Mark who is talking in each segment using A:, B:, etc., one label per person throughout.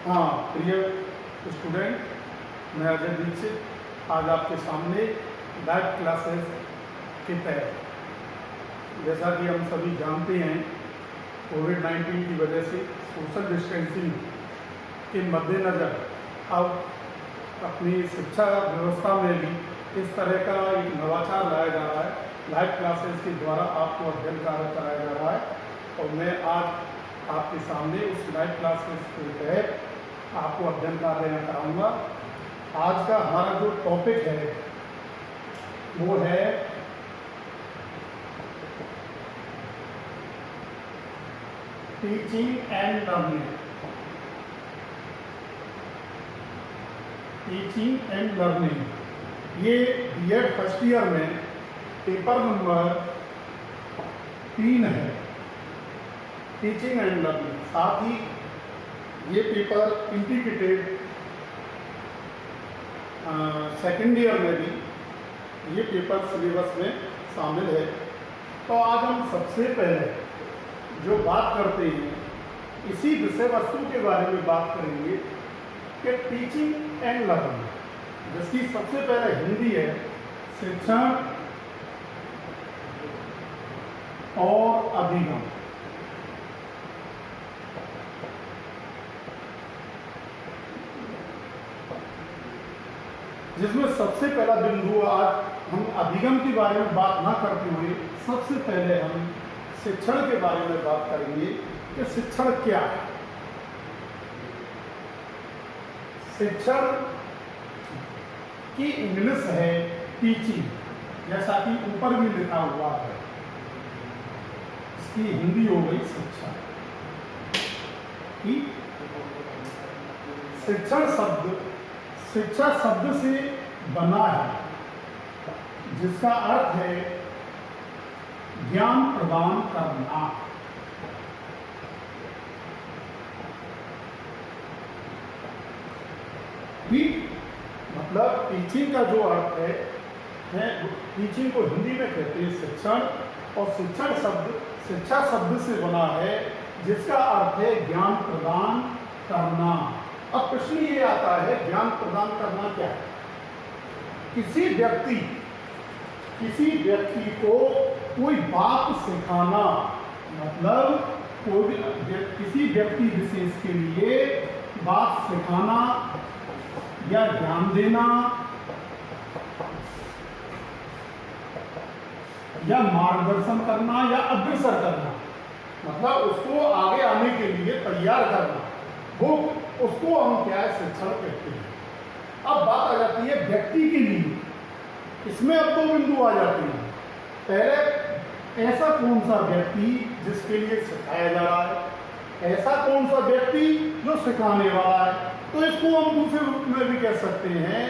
A: हाँ, प्रिय स्टूडेंट, मैं अजय दीक्षित आज आपके सामने लाइव क्लासेस के तहत, जैसा कि हम सभी जानते हैं, कोविड-19 की वजह से सोशल डिस्टेंसिंग के मद्देनज़र अब अपनी शिक्षा व्यवस्था में भी इस तरह का एक नवाचार लाया जा रहा है। लाइव क्लासेस के द्वारा आपको अध्ययन कार्य कराया जा रहा है और मैं आज आपके सामने उस लाइव क्लासेस के तहत आपको अध्ययन कार्य कराऊंगा। आज का हमारा जो टॉपिक है वो है teaching and learning. Teaching and learning ये बीएड फर्स्ट ईयर में पेपर नंबर 3 है, टीचिंग एंड लर्निंग। साथ ही ये पेपर इंटीग्रेटेड सेकेंड ईयर में भी ये पेपर सिलेबस में शामिल है। तो आज हम सबसे पहले जो बात करते हैं इसी विषय वस्तु के बारे में बात करेंगे कि टीचिंग एंड लर्निंग, जिसकी सबसे पहले हिंदी है शिक्षण और अभिगम। जिसमें सबसे पहला बिंदु आज हम अभिगम के बारे में बात ना करते हुए सबसे पहले हम शिक्षण के बारे में बात करेंगे कि शिक्षण क्या है। शिक्षण की इंग्लिश है टीचिंग, जैसा कि ऊपर भी लिखा हुआ है। इसकी हिंदी हो गई शिक्षा। शिक्षा शब्द से बना है, जिसका अर्थ है ज्ञान प्रदान करना। मतलब टीचिंग का जो अर्थ है टीचिंग को हिंदी में कहते हैं शिक्षण, और शिक्षा शब्द से बना है जिसका अर्थ है ज्ञान प्रदान करना। अब प्रश्न ये आता है ज्ञान प्रदान करना क्या है। किसी व्यक्ति को कोई बात सिखाना, मतलब किसी व्यक्ति विशेष के लिए बात सिखाना या ज्ञान देना या मार्गदर्शन करना या अग्रसर करना, मतलब उसको आगे आने के लिए तैयार करना, वो उसको हम क्या है शिक्षण कहते हैं। अब बात आ जाती है व्यक्ति के लिए। इसमें अब 2 बिंदु आ जाते हैं। पहले, ऐसा कौन सा व्यक्ति जिसके लिए सिखाया जा रहा है, ऐसा कौन सा व्यक्ति जो सिखाने वाला है। तो इसको हम दूसरे रूप में भी कह सकते हैं,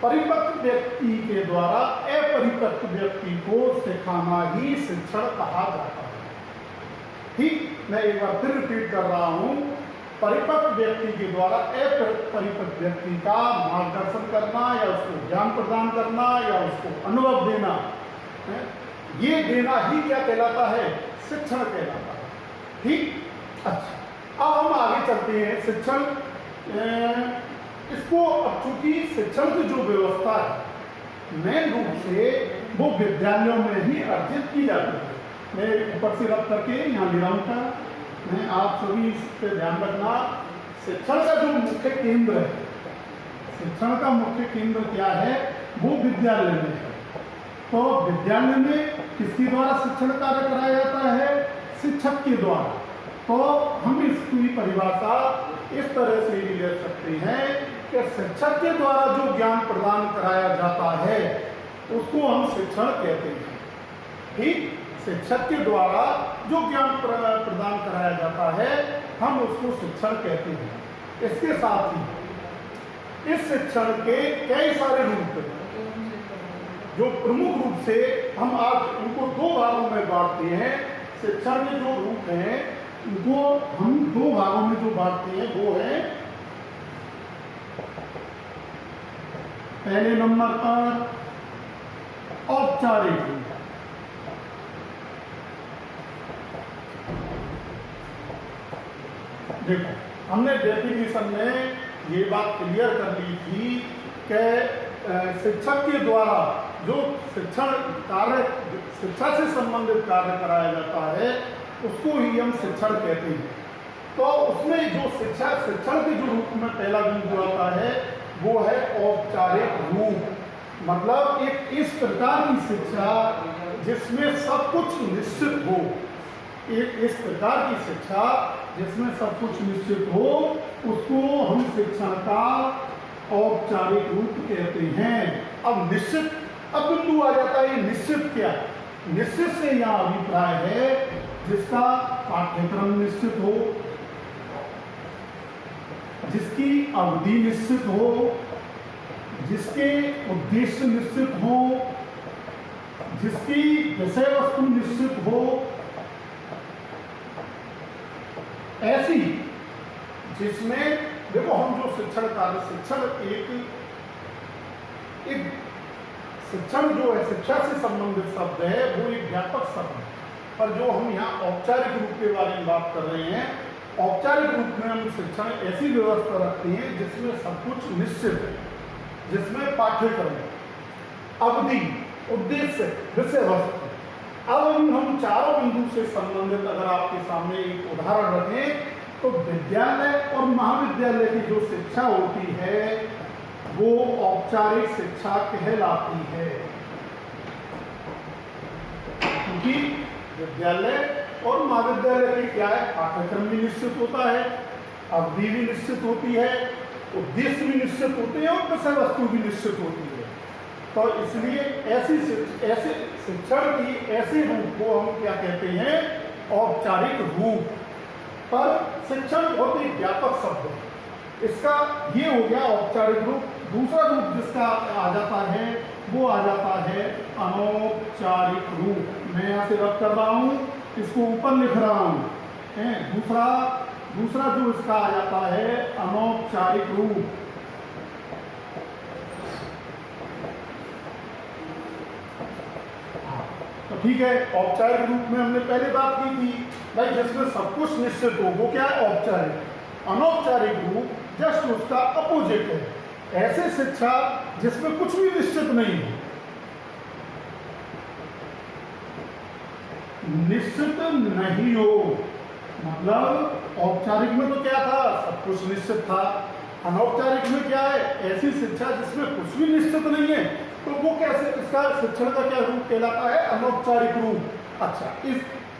A: परिपक्व व्यक्ति के द्वारा अपरिपक्व व्यक्ति को सिखाना ही शिक्षण कहा जाता है। ठीक, मैं एक बार फिर रिपीट कर रहा हूं। परिपक्व व्यक्ति के द्वारा अपरिपक्व व्यक्ति का मार्गदर्शन करना या उसको ज्ञान प्रदान करना या उसको अनुभव देना, ये देना ही क्या कहलाता है, शिक्षण कहलाता है। ठीक, अच्छा, अब हम आगे चलते हैं। शिक्षण इसको, अब चूंकि शिक्षण की जो व्यवस्था है मेन रूप से वो विद्यालयों में ही अर्जित की जाती है। मैं ऊपर से रब करके यहाँ ले रहा हूँ, मैं आप सभी इस पर ध्यान रखना। शिक्षण का जो मुख्य केंद्र है, शिक्षण का मुख्य केंद्र क्या है, वो विद्यालय में है। तो विद्यालय में किसके द्वारा शिक्षण कार्य कराया जाता है, शिक्षक के द्वारा। तो हम इसकी परिभाषा इस तरह से भी ले सकते हैं कि शिक्षक के द्वारा जो ज्ञान प्रदान कराया जाता है उसको हम शिक्षण कहते हैं। ठीक, शिक्षक के द्वारा जो ज्ञान प्रदान कराया जाता है हम उसको शिक्षण कहते हैं। इसके साथ ही इस शिक्षण के कई सारे रूप हैं, जो प्रमुख रूप से हम आज उनको 2 भागों में बांटते हैं। शिक्षण के जो रूप हैं उनको हम 2 भागों में जो बांटते हैं वो है, पहले नंबर पर औपचारिक रूप। देखो हमने डेफिनेशन में ये बात क्लियर कर ली थी कि शिक्षक के द्वारा जो शिक्षण कार्य, शिक्षा से संबंधित कार्य कराया जाता है उसको ही हम शिक्षण कहते हैं। तो उसमें जो शिक्षण के जो रूप में पहला बिंदु आता है वो है औपचारिक रूप, मतलब एक इस प्रकार की शिक्षा जिसमें सब कुछ निश्चित हो। एक इस प्रकार की शिक्षा जिसमें सब कुछ निश्चित हो उसको हम शिक्षण का औपचारिक रूप कहते हैं। अब निश्चित, अब बिंदु आ जाता है निश्चित क्या? निश्चित से यह अभिप्राय है जिसका पाठ्यक्रम निश्चित हो, जिसकी अवधि निश्चित हो, जिसके उद्देश्य निश्चित हो, जिसकी विषय वस्तु निश्चित हो, ऐसी जिसमें देखो हम जो शिक्षण कार्य, शिक्षण एक शिक्षण जो है शिक्षा से संबंधित शब्द है वो एक व्यापक शब्द है, पर जो हम यहाँ औपचारिक रूप के बारे में बात कर रहे हैं, औपचारिक रूप में हम शिक्षण ऐसी व्यवस्था रखते हैं जिसमें सब कुछ निश्चित है, जिसमें पाठ्यक्रम, अवधि, उद्देश्य, विषय वस्तु। अब हम चारों बिंदु से संबंधित अगर आपके सामने एक उदाहरण रखें तो विद्यालय और महाविद्यालय की जो शिक्षा होती है वो औपचारिक शिक्षा कहलाती है, क्योंकि विद्यालय और महाविद्यालय की क्या है, पाठ्यक्रम भी निश्चित होता है, अवधि भी निश्चित होती है, उद्देश्य भी निश्चित होते हैं और विषय वस्तु भी निश्चित होती है। तो इसलिए ऐसे शिक्षण की ऐसे रूप को हम क्या कहते हैं, औपचारिक रूप। पर शिक्षण बहुत ही व्यापक शब्द है, इसका ये हो गया औपचारिक रूप। दूसरा रूप जिसका आ जाता है वो आ जाता है अनौपचारिक रूप। मैं यहाँ से रब कर रहा हूँ, इसको ऊपर लिख रहा हूँ। दूसरा जो इसका आ जाता है अनौपचारिक रूप। तो ठीक है, औपचारिक रूप में हमने पहले बात की थी भाई जिसमें सब कुछ निश्चित हो वो क्या है, औपचारिक। अनौपचारिक रूप जस्ट उसका अपोजिट है, ऐसे शिक्षा जिसमें कुछ भी निश्चित नहीं है। निश्चित नहीं हो मतलब औपचारिक में तो क्या था, सब कुछ निश्चित था। अनौपचारिक में क्या है, ऐसी शिक्षा जिसमें कुछ भी निश्चित नहीं है, तो वो कैसे, इसका शिक्षण का क्या रूप कहलाता है, अनौपचारिक रूप। अच्छा, इस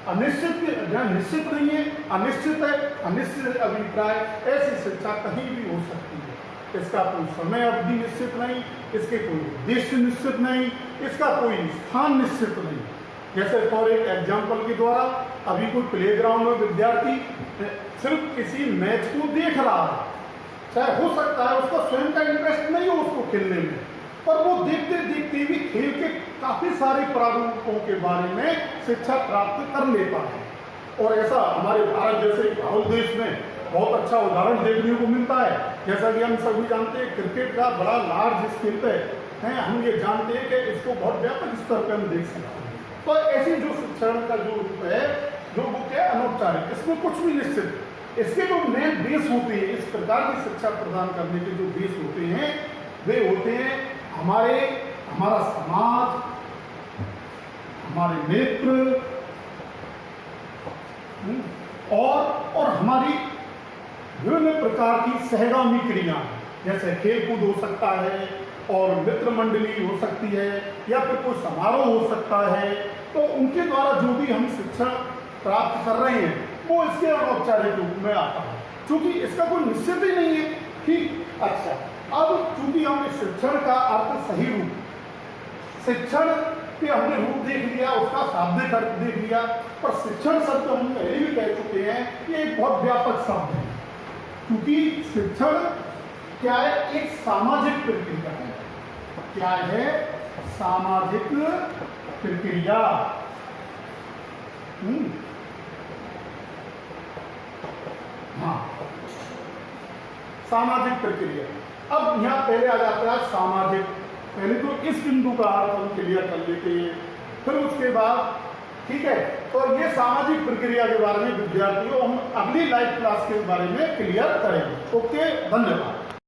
A: अनिश्चित जहाँ निश्चित नहीं है, अनिश्चित है, अनिश्चित अभिप्राय, ऐसी शिक्षा कहीं भी हो सकती है। इसका कोई समय अवधि निश्चित नहीं, इसके कोई उद्देश्य निश्चित नहीं, इसका कोई स्थान निश्चित नहीं। जैसे फॉर एक एग्जाम्पल के द्वारा अभी कोई प्लेग्राउंड में विद्यार्थी सिर्फ किसी मैच को देख रहा है, चाहे हो सकता है उसका स्वयं का इंटरेस्ट नहीं हो उसको खेलने में, पर वो देखते देखते भी खेल के काफी सारे प्रारूपों के बारे में शिक्षा प्राप्त कर लेता है। और ऐसा हमारे भारत जैसे भारत देश में बहुत अच्छा उदाहरण देखने को मिलता है। जैसा कि हम सभी जानते हैं क्रिकेट का बड़ा लार्ज स्केल पे है, हम ये जानते हैं कि इसको बहुत व्यापक स्तर पर हम देख सकते हैं। तो ऐसी जो शिक्षण का जो रूप है जो वो क्या अनौपचारिक, इसमें कुछ भी निश्चित, इसके जो मेन बेस होते हैं, इस प्रकार की शिक्षा प्रदान करने के जो बेस होते हैं वे होते हैं हमारा समाज, हमारे मित्र और हमारी विभिन्न प्रकार की सहगामी क्रिया, जैसे खेलकूद हो सकता है और मित्र मंडली हो सकती है या फिर कोई समारोह हो सकता है। तो उनके द्वारा जो भी हम शिक्षा प्राप्त कर रहे हैं वो इसके अनौपचारिक रूप में आता है, क्योंकि इसका कोई निश्चित ही नहीं है। ठीक, अच्छा, अब चूंकि हमने शिक्षण का अर्थ सही रूप, शिक्षण के हमने रूप देख लिया, उसका शाब्दिक अर्थ देख लिया, पर शिक्षण शब्द हम पहले भी कह चुके हैं कि एक बहुत व्यापक शब्द है, क्योंकि शिक्षण क्या है, एक सामाजिक प्रक्रिया है। क्या है, सामाजिक प्रक्रिया। हाँ, सामाजिक प्रक्रिया। अब यहाँ पहले आ जाता है सामाजिक, पहले तो इस बिंदु का अर्थ हम क्लियर कर लेते हैं, फिर उसके बाद ठीक है तो ये सामाजिक प्रक्रिया के बारे में विद्यार्थियों हम अगली लाइव क्लास के बारे में क्लियर करेंगे। ओके, धन्यवाद।